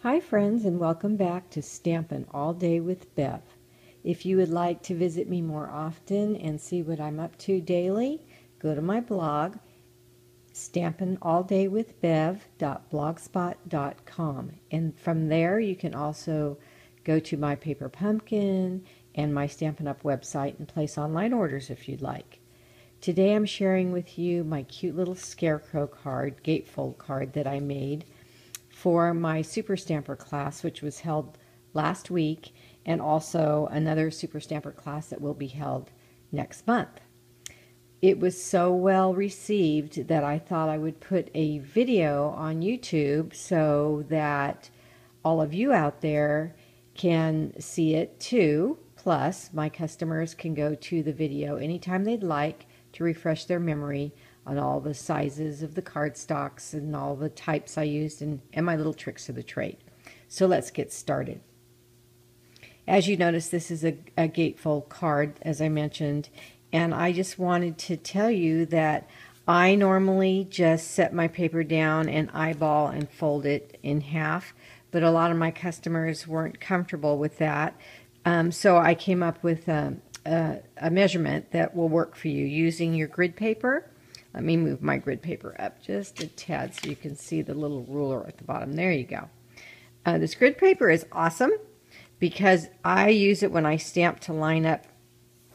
Hi friends, and welcome back to Stampin' All Day with Bev. If you would like to visit me more often and see what I'm up to daily, go to my blog, stampinalldaywithbev.blogspot.com, and from there you can also go to my Paper Pumpkin and my Stampin' Up! Website and place online orders if you'd like. Today I'm sharing with you my cute little Scarecrow card, gatefold card that I made for my Super Stamper class, which was held last week, and also another Super Stamper class that will be held next month. It was so well received that I thought I would put a video on YouTube so that all of you out there can see it too. Plus, my customers can go to the video anytime they'd like to refresh their memory on all the sizes of the cardstocks and all the types I used and my little tricks of the trade. So let's get started. As you notice, this is a gatefold card, as I mentioned, and I just wanted to tell you that I normally just set my paper down and eyeball and fold it in half, but a lot of my customers weren't comfortable with that. So I came up with a measurement that will work for you using your grid paper. Let me move my grid paper up just a tad so you can see the little ruler at the bottom. There you go. This grid paper is awesome because I use it when I stamp to line up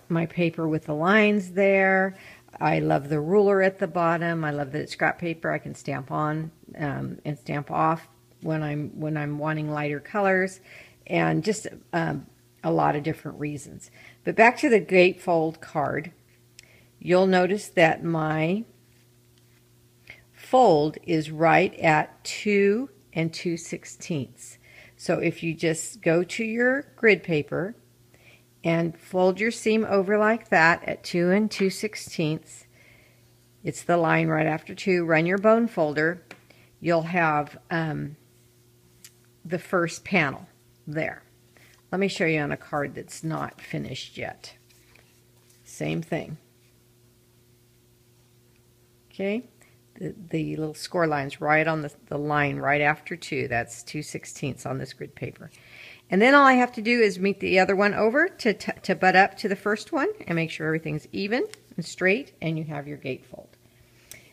my paper with the lines there. I love the ruler at the bottom. I love that it's scrap paper. I can stamp on and stamp off when I'm wanting lighter colors, and just a lot of different reasons. But back to the gatefold card. You'll notice that my fold is right at 2 2/16. So if you just go to your grid paper and fold your seam over like that at 2 2/16, it's the line right after 2, run your bone folder, you'll have the first panel there. Let me show you on a card that's not finished yet. Same thing. Okay, the little score line's right on the line right after 2. That's 2/16 on this grid paper. And then all I have to do is meet the other one over to butt up to the first one and make sure everything's even and straight, and you have your gatefold.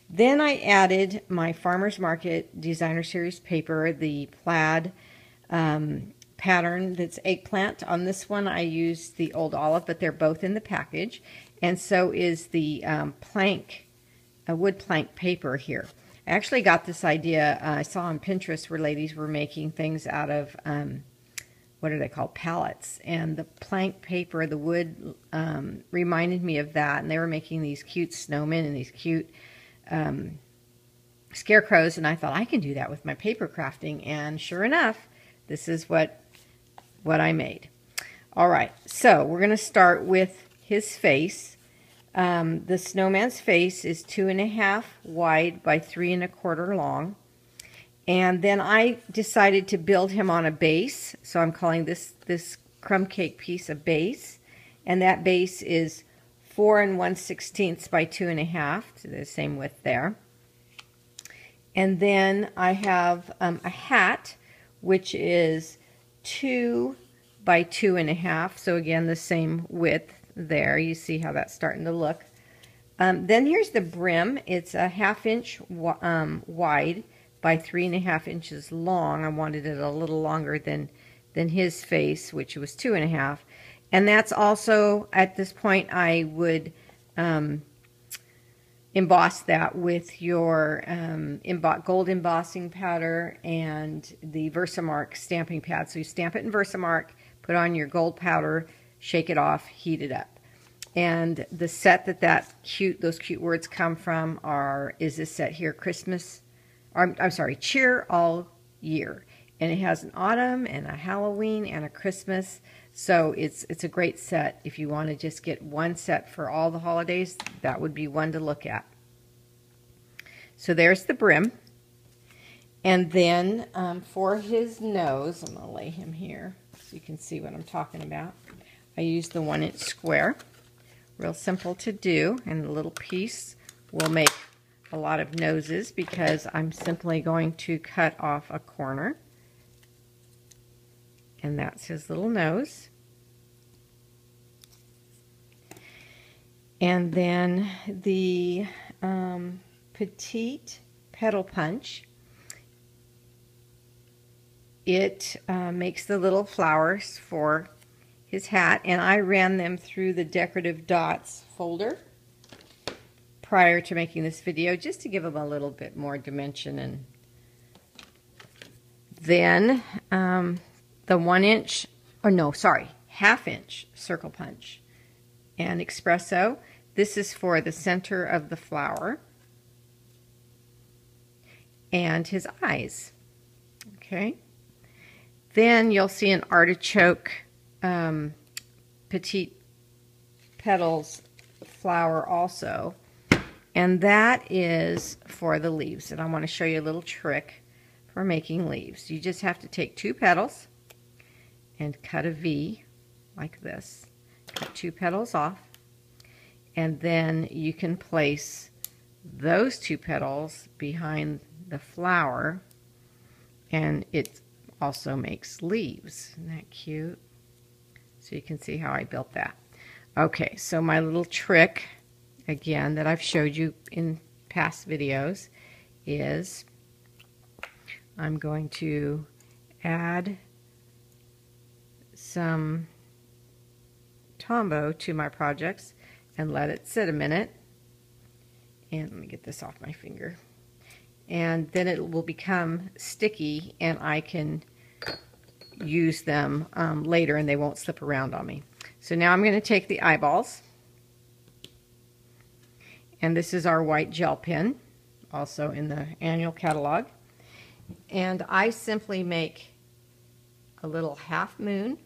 Then I added my Farmer's Market Designer Series paper, the plaid pattern that's eggplant. On this one I used the old olive, but they're both in the package, and so is the wood plank paper here. I actually got this idea, I saw on Pinterest where ladies were making things out of, what are they called, pallets, and the plank paper, the wood, reminded me of that, and they were making these cute snowmen and these cute scarecrows, and I thought I can do that with my paper crafting, and sure enough, this is what I made. All right, so we're going to start with his face. The snowman's face is 2.5 wide by 3 1/4 long. And then I decided to build him on a base. So I'm calling this crumb cake piece a base. And that base is 4 1/16 by 2.5, so the same width there. And then I have a hat, which is 2 by 2.5. So again, the same width there. You see how that's starting to look. Then here's the brim. It's a 1/2 inch wide by 3 1/2 inches long. I wanted it a little longer than his face, which was 2.5. And that's also, at this point, I would emboss that with your gold embossing powder and the Versamark stamping pad. So you stamp it in Versamark, put on your gold powder, shake it off, heat it up. And the set those cute words come from is this set here, Cheer All Year. And it has an autumn and a Halloween and a Christmas. So it's a great set. If you want to just get one set for all the holidays, that would be one to look at. So there's the brim. And then for his nose, I'm going to lay him here so you can see what I'm talking about. I used the 1 inch square. Real simple to do, and a little piece will make a lot of noses because I'm simply going to cut off a corner and that's his little nose. And then the petite petal punch, it makes the little flowers for his hat, and I ran them through the decorative dots folder prior to making this video just to give them a little bit more dimension. And then the 1 inch, or no, sorry, 1/2 inch circle punch and espresso. This is for the center of the flower and his eyes. Okay. Then you'll see an artichoke petite petals flower also, and that is for the leaves. And I want to show you a little trick for making leaves. You just have to take 2 petals and cut a V like this. Cut 2 petals off, and then you can place those 2 petals behind the flower, and it also makes leaves. Isn't that cute? So you can see how I built that. Okay, so my little trick, again, that I've showed you in past videos is I'm going to add some Tombow to my projects and let it sit a minute. And let me get this off my finger. And then it will become sticky, and I can use them later and they won't slip around on me. So now I'm going to take the eyeballs, and this is our white gel pen, also in the annual catalog, and I simply make a little half moon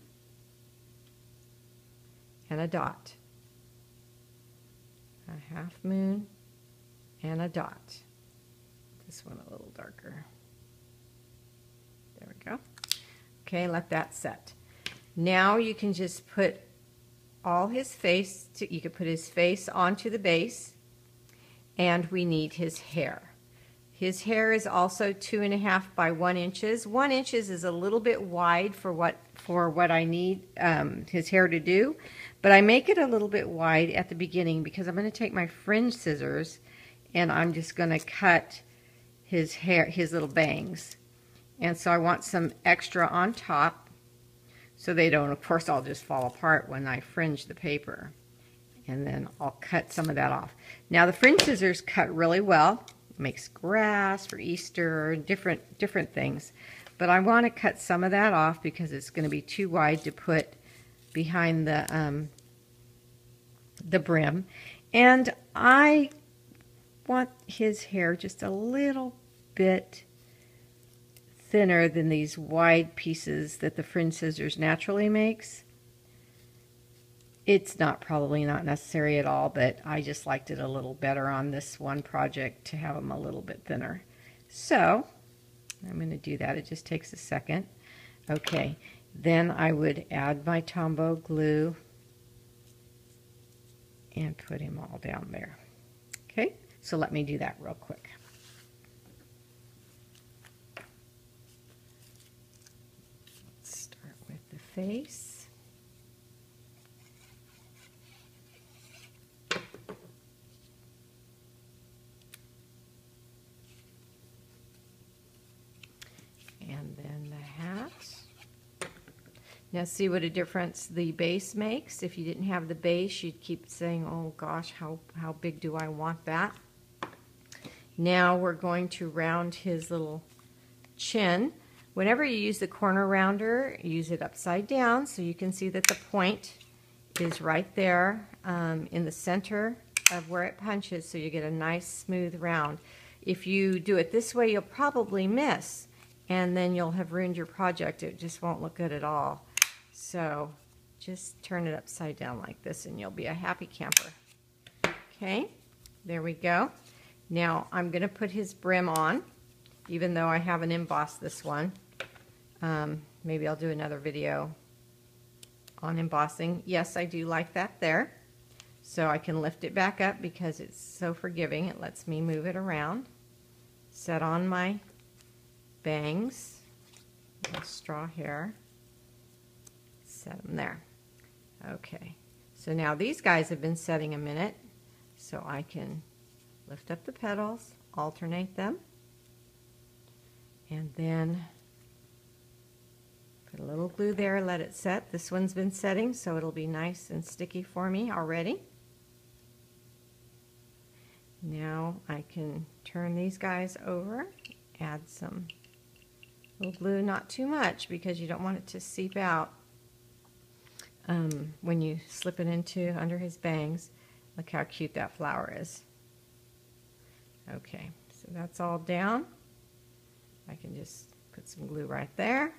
and a dot, a half moon and a dot. This one a little darker. There we go. Okay, let that set. Now you can just put all his face, you can put his face onto the base, and we need his hair. His hair is also 2.5 by 1 inches. 1 inches is a little bit wide for what I need his hair to do, but I make it a little bit wide at the beginning because I'm going to take my fringe scissors and I'm just going to cut his hair, his little bangs. And so I want some extra on top so they don't, of course, all just fall apart when I fringe the paper. And then I'll cut some of that off. Now the fringe scissors cut really well. It makes grass for Easter, different things. But I want to cut some of that off because it's going to be too wide to put behind the brim. And I want his hair just a little bit thinner than these wide pieces that the fringe scissors naturally makes. It's probably not necessary at all, but I just liked it a little better on this one project to have them a little bit thinner. So I'm going to do that. It just takes a second. Okay, then I would add my Tombow glue and put him all down there. Okay, so let me do that real quick. Let's start with the face. And then the hat. Now see what a difference the base makes. If you didn't have the base, you'd keep saying, oh gosh, how big do I want that? Now we're going to round his little chin. Whenever you use the corner rounder, use it upside down so you can see that the point is right there in the center of where it punches, so you get a nice smooth round. If you do it this way, you'll probably miss, and then you'll have ruined your project. It just won't look good at all. So just turn it upside down like this and you'll be a happy camper. Okay, there we go. Now I'm going to put his brim on, even though I haven't embossed this one. Maybe I'll do another video on embossing. Yes, I do like that there. So I can lift it back up because it's so forgiving. It lets me move it around. Set on my bangs, straw hair, set them there. Okay, so now these guys have been setting a minute, so I can lift up the petals, alternate them, and then put a little glue there, let it set. This one's been setting, so it'll be nice and sticky for me already. Now I can turn these guys over, add some little glue, not too much because you don't want it to seep out when you slip it into under his bangs. Look how cute that flower is. Okay, so that's all down. I can just put some glue right there.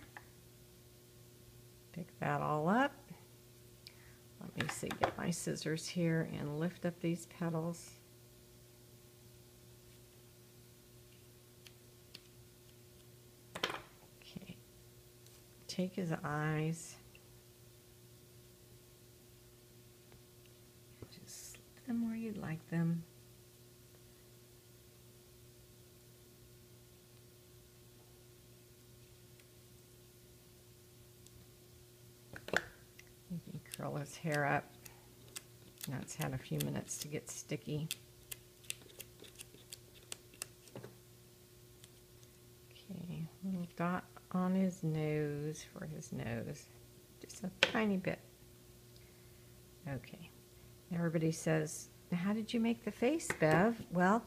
Pick that all up. Let me see, get my scissors here and lift up these petals. Okay, take his eyes. Just slip them where you'd like them. You can curl his hair up. Now it's had a few minutes to get sticky. Okay, little dot on his nose for his nose. Just a tiny bit. Okay. Everybody says, how did you make the face, Bev? Well,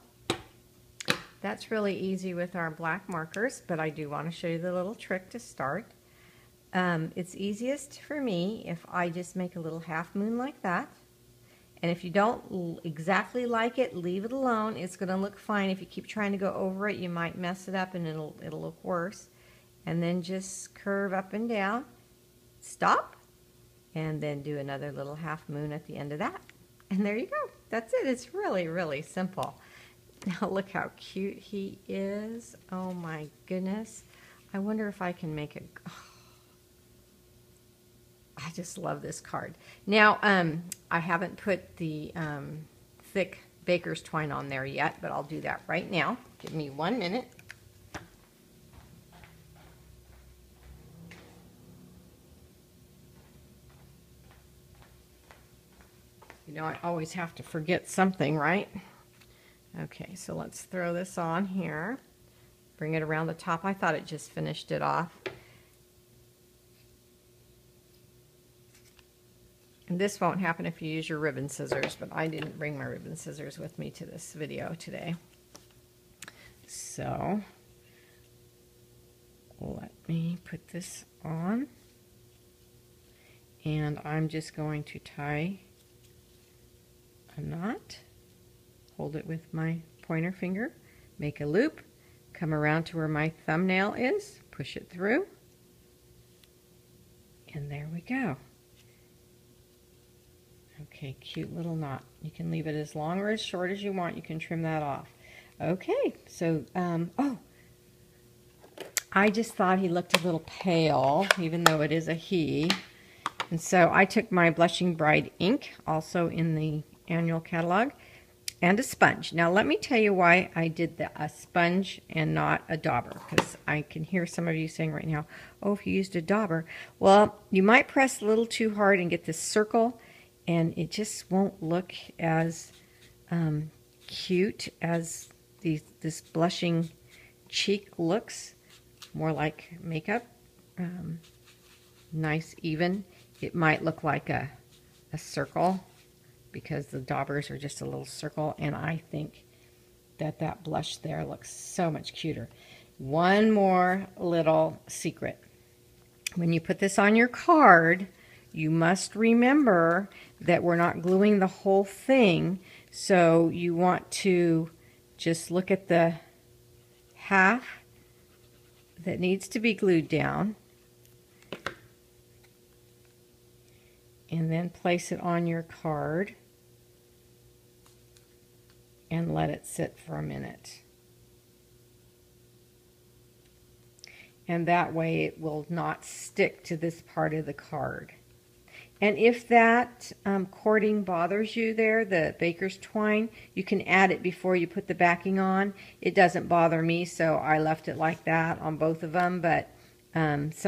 that's really easy with our black markers, but I do want to show you the little trick to start. It's easiest for me if I just make a little half moon like that. And if you don't exactly like it, leave it alone. It's going to look fine. If you keep trying to go over it, you might mess it up and it'll look worse. And then just curve up and down, stop, and then do another little half moon at the end of that. And there you go. That's it. It's really, really simple. Now look how cute he is. Oh my goodness. I wonder if I can make it. I just love this card. Now, I haven't put the thick baker's twine on there yet, but I'll do that right now. Give me 1 minute. You know, I always have to forget something, right? Okay, so let's throw this on here. Bring it around the top. I thought it just finished it off. And this won't happen if you use your ribbon scissors, but I didn't bring my ribbon scissors with me to this video today. So, let me put this on. And I'm just going to tie a knot, hold it with my pointer finger, make a loop, come around to where my thumbnail is, push it through, and there we go. Okay, cute little knot. You can leave it as long or as short as you want. You can trim that off. Okay, so, oh, I just thought he looked a little pale, even though it is a he. And so I took my Blushing Bride ink, also in the annual catalog, and a sponge. Now let me tell you why I did a sponge and not a dauber, because I can hear some of you saying right now, oh, if you used a dauber. Well, you might press a little too hard and get this circle, and it just won't look as cute as this blushing cheek looks. More like makeup. Nice, even. It might look like a circle because the daubers are just a little circle, and I think that blush there looks so much cuter. One more little secret. When you put this on your card, you must remember that we're not gluing the whole thing, so you want to just look at the half that needs to be glued down and then place it on your card and let it sit for a minute. And that way it will not stick to this part of the card. And if that cording bothers you there, the baker's twine, you can add it before you put the backing on. It doesn't bother me, so I left it like that on both of them, but